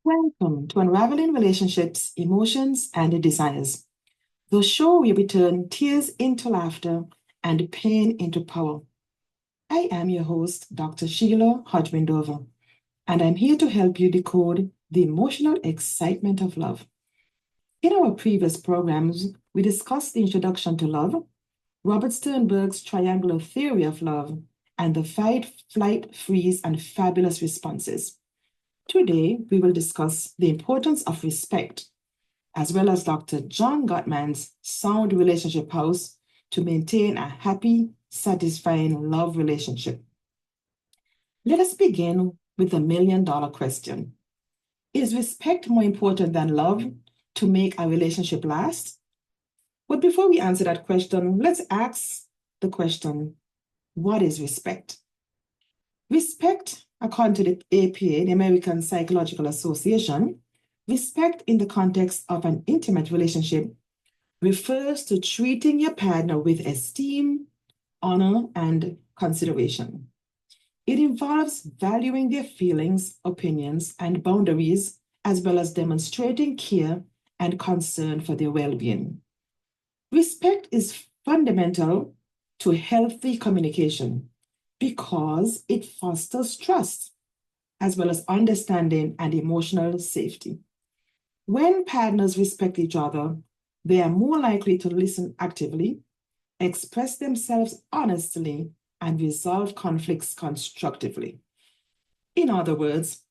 Welcome to Unraveling Relationships, Emotions, and Desires, the show where we turn tears into laughter and pain into power. I am your host, Dr. Sheila Hodgman Dover, and I'm here to help you decode the emotional excitement of love. In our previous programs, we discussed the introduction to love, Robert Sternberg's triangular theory of love, and the fight, flight, freeze, and fabulous responses. Today, we will discuss the importance of respect, as well as Dr. John Gottman's Sound Relationship House to maintain a happy, satisfying love relationship. Let us begin with the million-dollar question. Is respect more important than love to make a relationship last? But before we answer that question, let's ask the question, what is respect? Respect, according to the APA, the American Psychological Association, respect in the context of an intimate relationship refers to treating your partner with esteem, honor, and consideration. It involves valuing their feelings, opinions, and boundaries, as well as demonstrating care and concern for their well-being. Respect is fundamental to healthy communication because it fosters trust, as well as understanding and emotional safety. When partners respect each other, they are more likely to listen actively, express themselves honestly, and resolve conflicts constructively. In other words,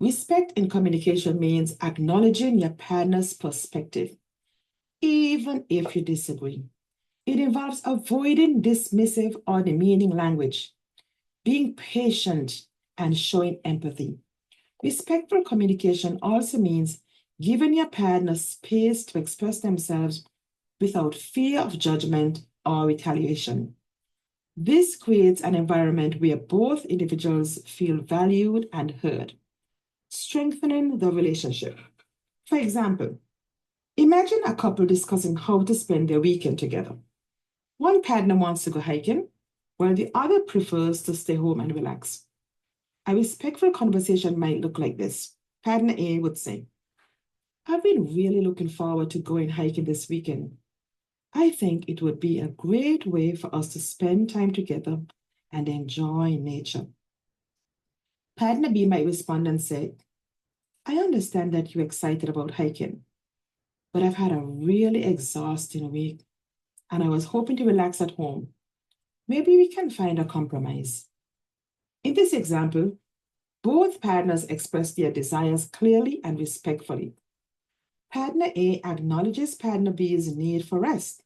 respect in communication means acknowledging your partner's perspective, even if you disagree. It involves avoiding dismissive or demeaning language, being patient, and showing empathy. Respectful communication also means giving your partner space to express themselves without fear of judgment or retaliation. This creates an environment where both individuals feel valued and heard, strengthening the relationship. For example, imagine a couple discussing how to spend their weekend together. One partner wants to go hiking, while the other prefers to stay home and relax. A respectful conversation might look like this. Partner A would say, I've been really looking forward to going hiking this weekend. I think it would be a great way for us to spend time together and enjoy nature. Partner B might respond and say, I understand that you're excited about hiking, but I've had a really exhausting week and I was hoping to relax at home. Maybe we can find a compromise. In this example, both partners express their desires clearly and respectfully. Partner A acknowledges partner B's need for rest,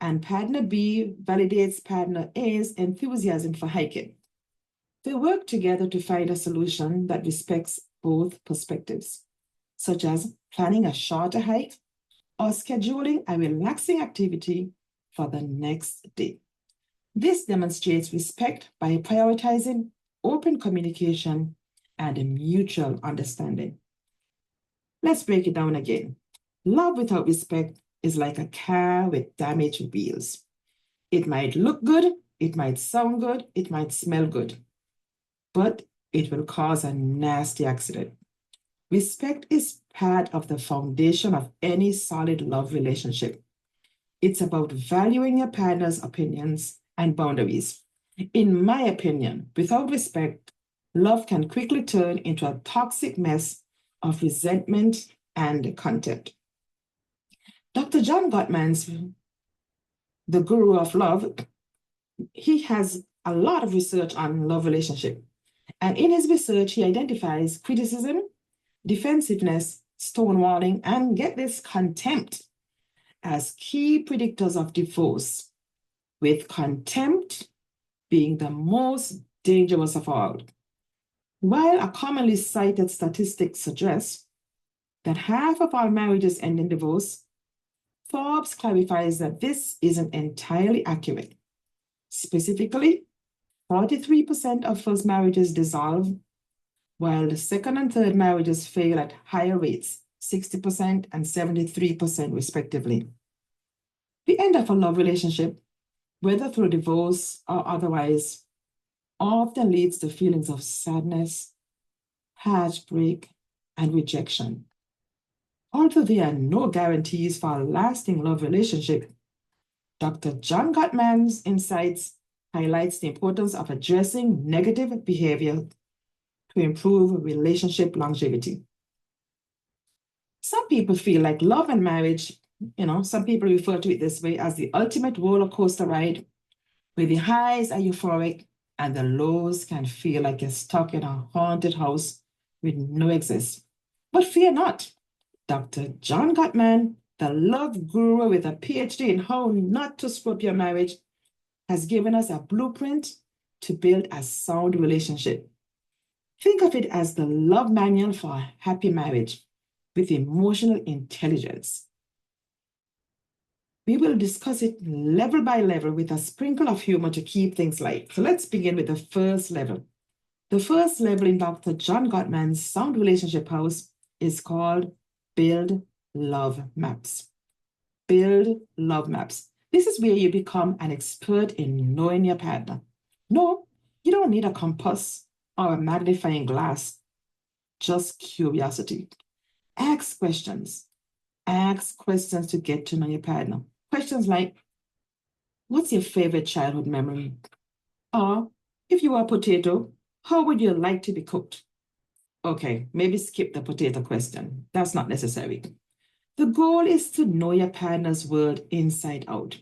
and partner B validates partner A's enthusiasm for hiking. They work together to find a solution that respects both perspectives, such as planning a shorter hike or scheduling a relaxing activity for the next day. This demonstrates respect by prioritizing open communication and mutual understanding. Let's break it down again. Love without respect is like a car with damaged wheels. It might look good, it might sound good, it might smell good, but it will cause a nasty accident. Respect is part of the foundation of any solid love relationship. It's about valuing your partner's opinions and boundaries. In my opinion, without respect, love can quickly turn into a toxic mess of resentment and contempt. Dr. John Gottman's The Guru of Love, he has a lot of research on love relationship. And in his research, he identifies criticism, defensiveness, stonewalling, and get this, contempt as key predictors of divorce, with contempt being the most dangerous of all. While a commonly cited statistic suggests that half of all marriages end in divorce, Forbes clarifies that this isn't entirely accurate. Specifically, 43% of first marriages dissolve, while the second and third marriages fail at higher rates, 60% and 73% respectively. The end of a love relationship, whether through divorce or otherwise, often leads to feelings of sadness, heartbreak, and rejection. Although there are no guarantees for a lasting love relationship, Dr. John Gottman's insights highlights the importance of addressing negative behavior to improve relationship longevity. Some people feel like love and marriage, some people refer to it this way as the ultimate roller coaster ride, where the highs are euphoric and the lows can feel like you're stuck in a haunted house with no exit. But fear not. Dr. John Gottman, the love guru with a PhD in how not to screw up your marriage, has given us a blueprint to build a sound relationship. Think of it as the love manual for a happy marriage with emotional intelligence. We will discuss it level by level with a sprinkle of humor to keep things light. So let's begin with the first level. The first level in Dr. John Gottman's Sound Relationship House is called Build Love Maps. Build Love Maps. This is where you become an expert in knowing your partner. No, you don't need a compass or a magnifying glass, just curiosity. Ask questions. Ask questions to get to know your partner. Questions like, what's your favorite childhood memory? Or, if you were a potato, how would you like to be cooked? Okay, maybe skip the potato question. That's not necessary. The goal is to know your partner's world inside out.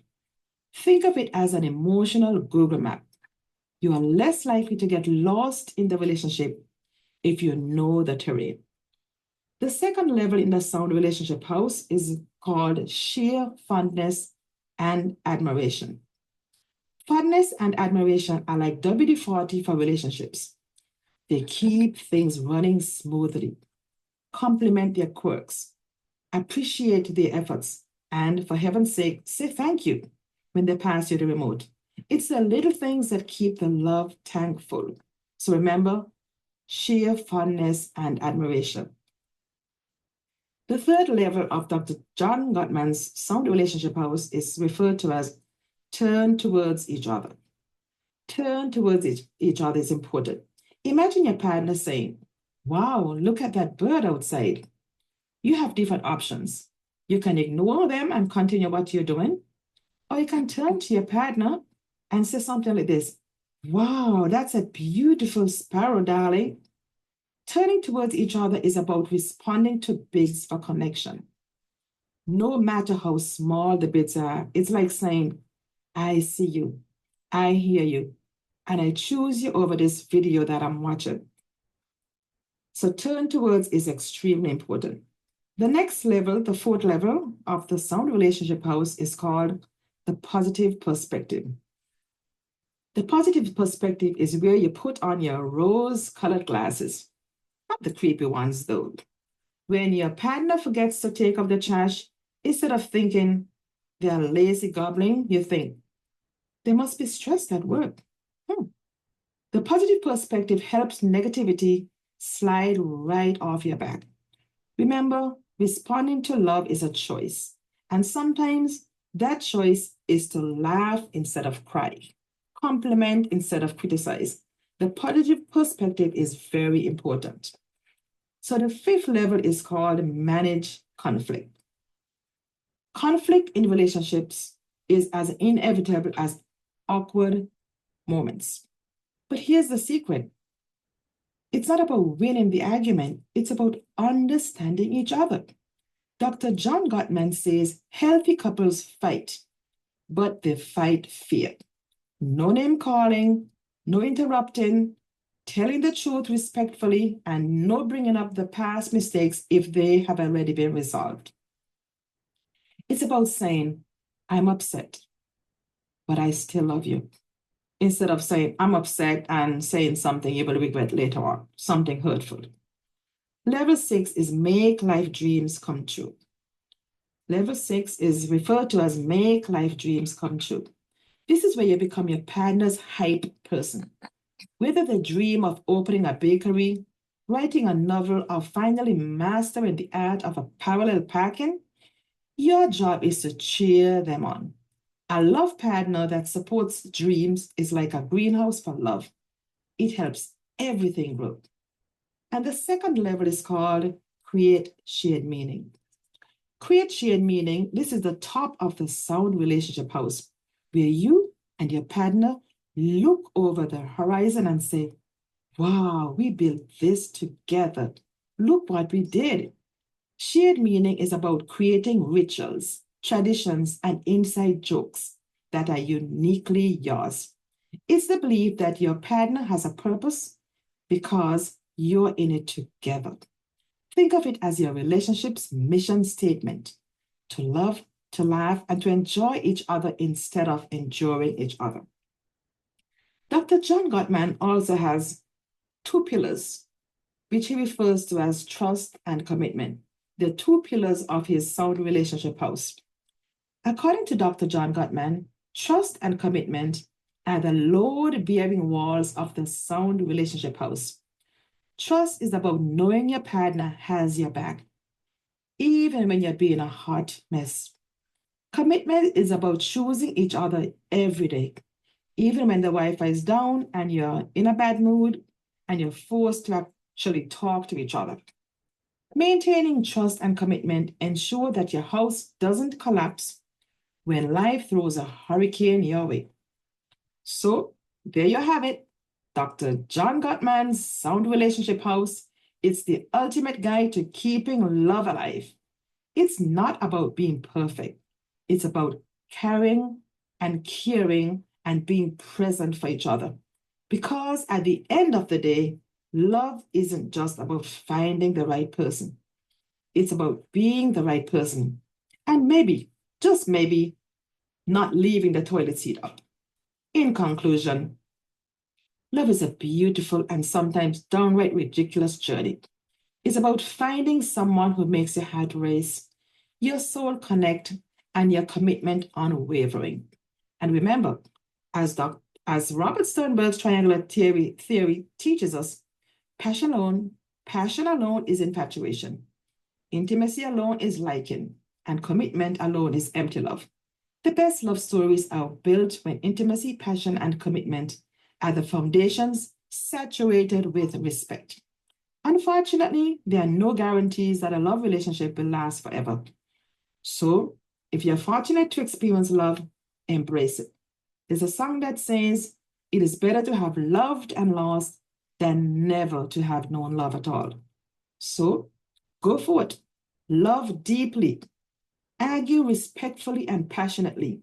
Think of it as an emotional Google map. You are less likely to get lost in the relationship if you know the terrain. The second level in the Sound Relationship House is called Sheer Fondness and Admiration. Fondness and admiration are like WD-40 for relationships. They keep things running smoothly, compliment their quirks, appreciate their efforts, and for heaven's sake, say thank you when they pass you the remote. It's the little things that keep the love tank full. So remember, sheer fondness and admiration. The third level of Dr. John Gottman's Sound Relationship House is referred to as turn towards each other. Turn towards each other is important. Imagine your partner saying, wow, look at that bird outside. You have different options. You can ignore them and continue what you're doing, or you can turn to your partner and say something like this, wow, that's a beautiful sparrow, darling. Turning towards each other is about responding to bids for connection. No matter how small the bids are, it's like saying, I see you, I hear you, and I choose you over this video that I'm watching. So turn towards is extremely important. The next level, the fourth level of the Sound Relationship House is called the positive perspective. The positive perspective is where you put on your rose-colored glasses. Not the creepy ones, though. When your partner forgets to take out the trash, instead of thinking they're lazy gobbling, you think, they must be stressed at work. The positive perspective helps negativity slide right off your back. Remember, responding to love is a choice. And sometimes that choice is to laugh instead of cry, compliment instead of criticize. The positive perspective is very important. So the fifth level is called manage conflict. Conflict in relationships is as inevitable as awkward moments. But here's the secret. It's not about winning the argument. It's about understanding each other. Dr. John Gottman says healthy couples fight, but they fight fear. No name calling, no interrupting, telling the truth respectfully, and no bringing up the past mistakes if they have already been resolved. It's about saying, I'm upset, but I still love you. Instead of saying, I'm upset and saying something you will regret later on, something hurtful. Level 6 is make life dreams come true. Level 6 is referred to as make life dreams come true. This is where you become your partner's hype person. Whether they dream of opening a bakery, writing a novel, or finally mastering the art of a parallel parking, your job is to cheer them on. A love partner that supports dreams is like a greenhouse for love. It helps everything grow. And the second level is called create shared meaning. Create shared meaning. This is the top of the sound relationship house, where you and your partner look over the horizon and say, wow, we built this together. Look what we did. Shared meaning is about creating rituals, traditions, and inside jokes that are uniquely yours. It's the belief that your partner has a purpose because you're in it together. Think of it as your relationship's mission statement: to love, to laugh, and to enjoy each other instead of enduring each other. Dr. John Gottman also has two pillars, which he refers to as trust and commitment. The two pillars of his sound relationship house. According to Dr. John Gottman, trust and commitment are the load-bearing walls of the sound relationship house. Trust is about knowing your partner has your back, even when you're being a hot mess. Commitment is about choosing each other every day, even when the Wi-Fi is down and you're in a bad mood and you're forced to actually talk to each other. Maintaining trust and commitment ensure that your house doesn't collapse when life throws a hurricane your way. So there you have it. Dr. John Gottman's Sound Relationship House. It's the ultimate guide to keeping love alive. It's not about being perfect. It's about caring and caring and being present for each other. Because at the end of the day, love isn't just about finding the right person. It's about being the right person. And maybe, just maybe, not leaving the toilet seat up. In conclusion, love is a beautiful and sometimes downright ridiculous journey. It's about finding someone who makes your heart race, your soul connect, and your commitment unwavering. And remember, as Robert Sternberg's triangular theory teaches us, passion alone is infatuation. Intimacy alone is liking, and commitment alone is empty love. The best love stories are built when intimacy, passion, and commitment are the foundations saturated with respect. Unfortunately, there are no guarantees that a love relationship will last forever. So, if you're fortunate to experience love, embrace it. There's a song that says, it is better to have loved and lost than never to have known love at all. So, go for it. Love deeply. Argue respectfully and passionately.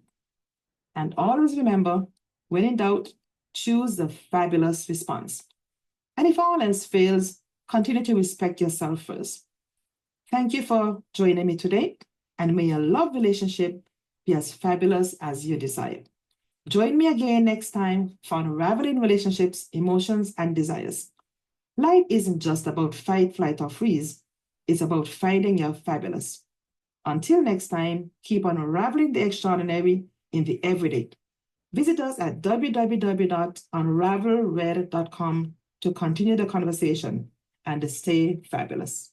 And always remember, when in doubt, choose the fabulous response. And if all else fails, continue to respect yourself first. Thank you for joining me today, and may your love relationship be as fabulous as you desire. Join me again next time for unraveling relationships, emotions, and desires. Life isn't just about fight, flight, or freeze. It's about finding your fabulous. Until next time, keep on unraveling the extraordinary in the everyday. Visit us at www.unravelred.com to continue the conversation and stay fabulous.